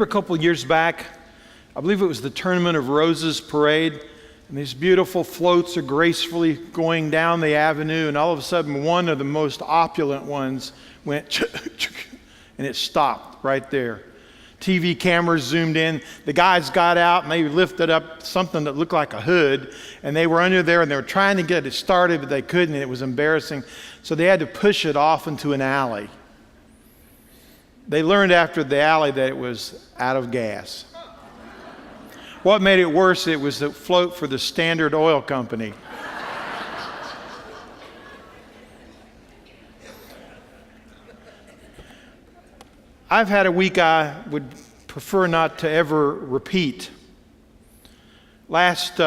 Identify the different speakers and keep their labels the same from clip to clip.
Speaker 1: couple years back, I believe it was the Tournament of Roses parade, and these beautiful floats are gracefully going down the avenue, and all of a sudden one of the most opulent ones went and it stopped right there. TV cameras zoomed in. The guys got out and they lifted up something that looked like a hood, and they were under there and they were trying to get it started, but they couldn't, and it was embarrassing. So they had to push it off into an alley. They learned after the alley that it was out of gas. What made it worse, it was the float for the Standard Oil Company. I've had a week I would prefer not to ever repeat. Last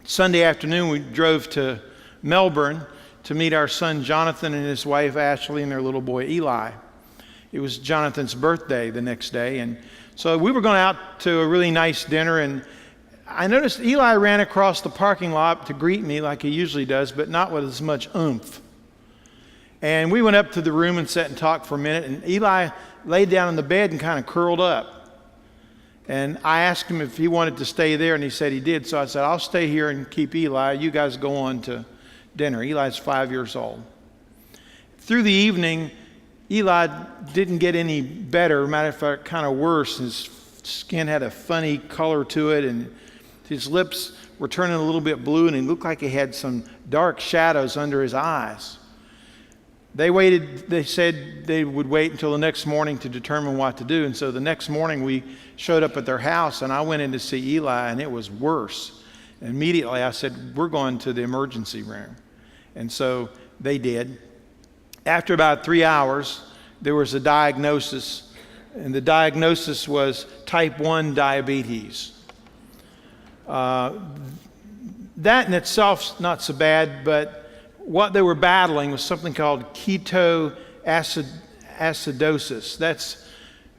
Speaker 1: Sunday afternoon, we drove to Melbourne to meet our son Jonathan and his wife Ashley and their little boy Eli. It was Jonathan's birthday the next day, and so we were going out to a really nice dinner, and I noticed Eli ran across the parking lot to greet me like he usually does, but not with as much oomph. And we went up to the room and sat and talked for a minute, and Eli laid down in the bed and kind of curled up. And I asked him if he wanted to stay there, and he said he did. So I said, I'll stay here and keep Eli. You guys go on to dinner. Eli's 5 years old. Through the evening, Eli didn't get any better. Matter of fact, kind of worse. His skin had a funny color to it, and his lips were turning a little bit blue, and he looked like he had some dark shadows under his eyes. They said they would wait until the next morning to determine what to do. And so the next morning we showed up at their house, and I went in to see Eli, and it was worse. And immediately I said, we're going to the emergency room. And so they did. After about 3 hours, there was a diagnosis, and the diagnosis was type 1 diabetes. That in itself's not so bad, but what they were battling was something called ketoacidosis. That's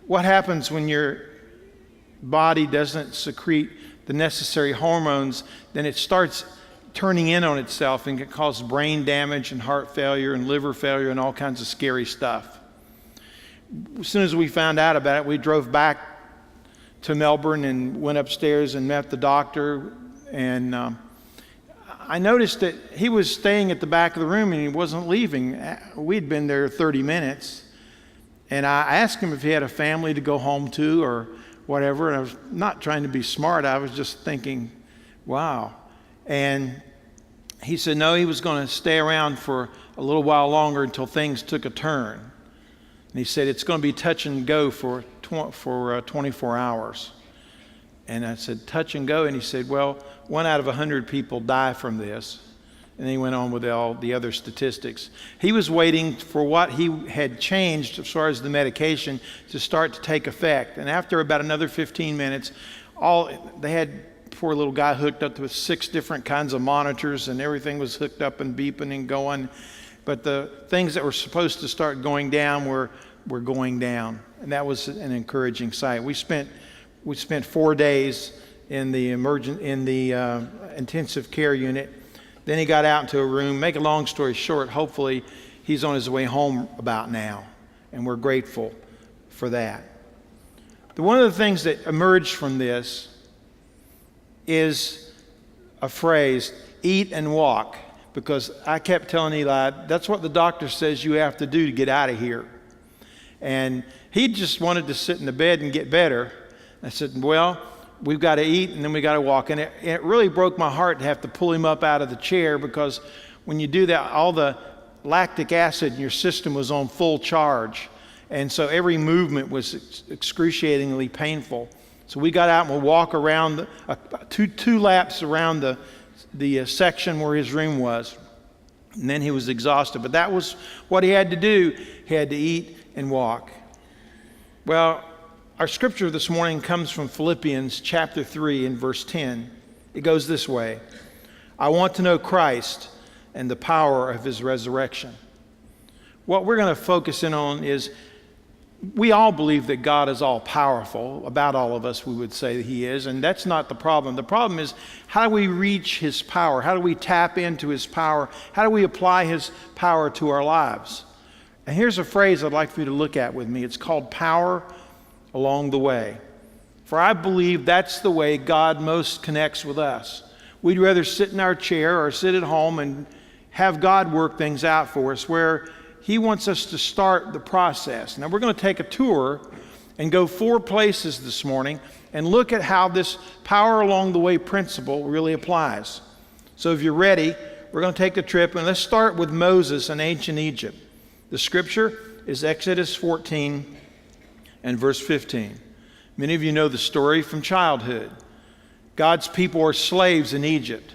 Speaker 1: what happens when your body doesn't secrete the necessary hormones. Then it starts turning in on itself and can cause brain damage and heart failure and liver failure and all kinds of scary stuff. As soon as we found out about it, we drove back to Melbourne and went upstairs and met the doctor, and I noticed that he was staying at the back of the room and he wasn't leaving. We'd been there 30 minutes. And I asked him if he had a family to go home to or whatever. And I was not trying to be smart. I was just thinking, wow. And he said no, he was going to stay around for a little while longer until things took a turn. And he said it's going to be touch and go for 24 hours. And I said, touch and go? And he said, well, 1 out of 100 people die from this. And then he went on with all the other statistics. He was waiting for what he had changed as far as the medication to start to take effect. And after about another 15 minutes, they had poor little guy hooked up with 6 different kinds of monitors, and everything was hooked up and beeping and going. But the things that were supposed to start going down were going down. And that was an encouraging sight. We spent 4 days in the intensive care unit. Then he got out into a room. Make a long story short, hopefully he's on his way home about now, and we're grateful for that. One of the things that emerged from this is a phrase, eat and walk, because I kept telling Eli, that's what the doctor says you have to do to get out of here. And he just wanted to sit in the bed and get better. I said, well, we've got to eat and then we got to walk. And it really broke my heart to have to pull him up out of the chair, because when you do that, all the lactic acid in your system was on full charge. And so every movement was excruciatingly painful. So we got out and we'll walk around, two laps around the section where his room was. And then he was exhausted. But that was what he had to do. He had to eat and walk. Well, our scripture this morning comes from Philippians chapter 3 and verse 10. It goes this way: I want to know Christ and the power of his resurrection. What we're going to focus in on is, we all believe that God is all powerful. About all of us, we would say that he is, and that's not the problem. The problem is, how do we reach his power? How do we tap into his power? How do we apply his power to our lives? And here's a phrase I'd like for you to look at with me. It's called power along the way. For I believe that's the way God most connects with us. We'd rather sit in our chair or sit at home and have God work things out for us, where He wants us to start the process. Now we're going to take a tour and go 4 places this morning and look at how this power along the way principle really applies. So if you're ready, we're going to take a trip, and let's start with Moses in ancient Egypt. The scripture is Exodus 14 and verse 15. Many of you know the story from childhood. God's people are slaves in Egypt.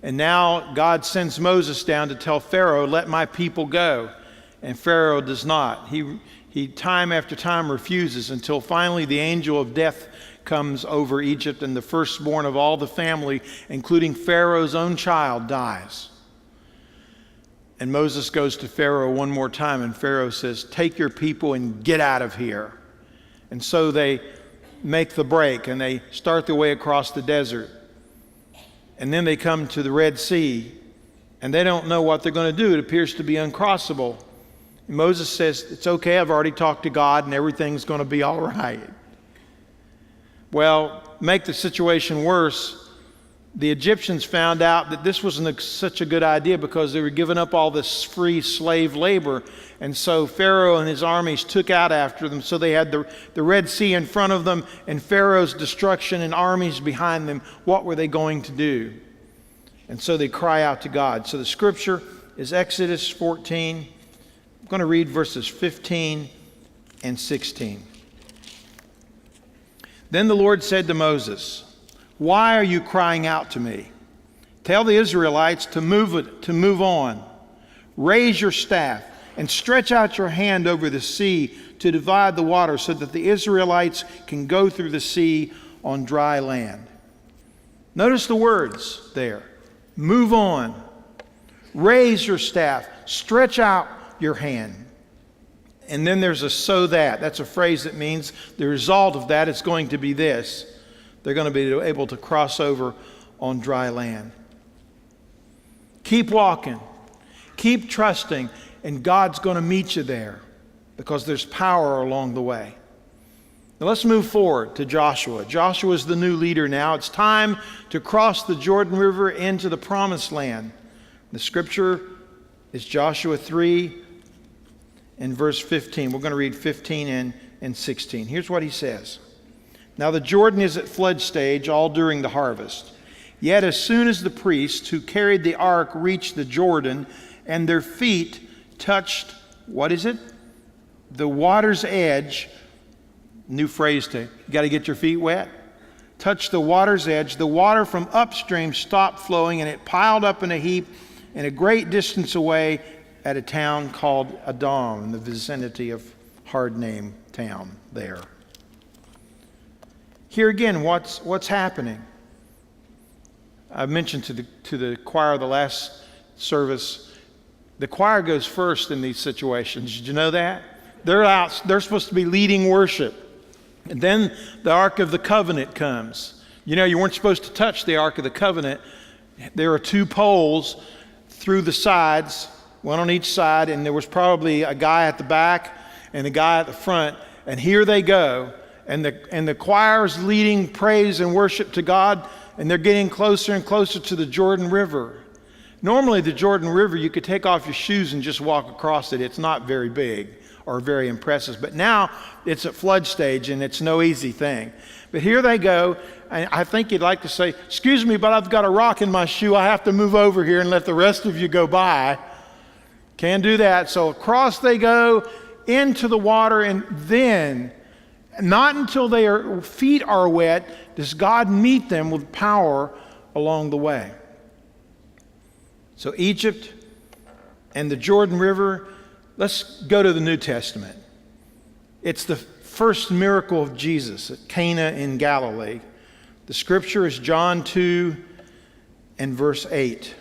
Speaker 1: And now God sends Moses down to tell Pharaoh, let my people go. And Pharaoh does not. He time after time refuses, until finally the angel of death comes over Egypt, and the firstborn of all the family, including Pharaoh's own child, dies. And Moses goes to Pharaoh one more time, and Pharaoh says, take your people and get out of here. And so they make the break, and they start their way across the desert. And then they come to the Red Sea, and they don't know what they're going to do. It appears to be uncrossable. And Moses says, it's okay, I've already talked to God, and everything's going to be all right. Well, make the situation worse, the Egyptians found out that this wasn't such a good idea, because they were giving up all this free slave labor. And so Pharaoh and his armies took out after them. So they had the Red Sea in front of them and Pharaoh's destruction and armies behind them. What were they going to do? And so they cry out to God. So the scripture is Exodus 14. I'm going to read verses 15 and 16. Then the Lord said to Moses, why are you crying out to me? Tell the Israelites to move on. Raise your staff and stretch out your hand over the sea to divide the water, so that the Israelites can go through the sea on dry land. Notice the words there. Move on. Raise your staff. Stretch out your hand. And then there's a so that. That's a phrase that means the result of that is going to be this. They're going to be able to cross over on dry land. Keep walking. Keep trusting. And God's going to meet you there, because there's power along the way. Now let's move forward to Joshua. Joshua is the new leader now. It's time to cross the Jordan River into the Promised Land. The scripture is Joshua 3 and verse 15. We're going to read 15 and 16. Here's what he says. Now the Jordan is at flood stage all during the harvest. Yet as soon as the priests who carried the ark reached the Jordan, and their feet touched, what is it? The water's edge. New phrase to, you got to get your feet wet. Touched the water's edge. The water from upstream stopped flowing, and it piled up in a heap in a great distance away at a town called Adam, in the vicinity of hard name town there. Here again, what's happening? I mentioned to the choir the last service, the choir goes first in these situations. Did you know that? They're supposed to be leading worship. And then the Ark of the Covenant comes. You know, you weren't supposed to touch the Ark of the Covenant. There are 2 poles through the sides, one on each side, and there was probably a guy at the back and a guy at the front. And here they go. And the choir is leading praise and worship to God, and they're getting closer and closer to the Jordan River. Normally, the Jordan River, you could take off your shoes and just walk across it. It's not very big or very impressive. But now it's at flood stage, and it's no easy thing. But here they go. And I think you'd like to say, excuse me, but I've got a rock in my shoe. I have to move over here and let the rest of you go by. Can't do that. So across they go into the water, and then, not until their feet are wet, does God meet them with power along the way. So Egypt and the Jordan River. Let's go to the New Testament. It's the first miracle of Jesus at Cana in Galilee. The scripture is John 2 and verse 8.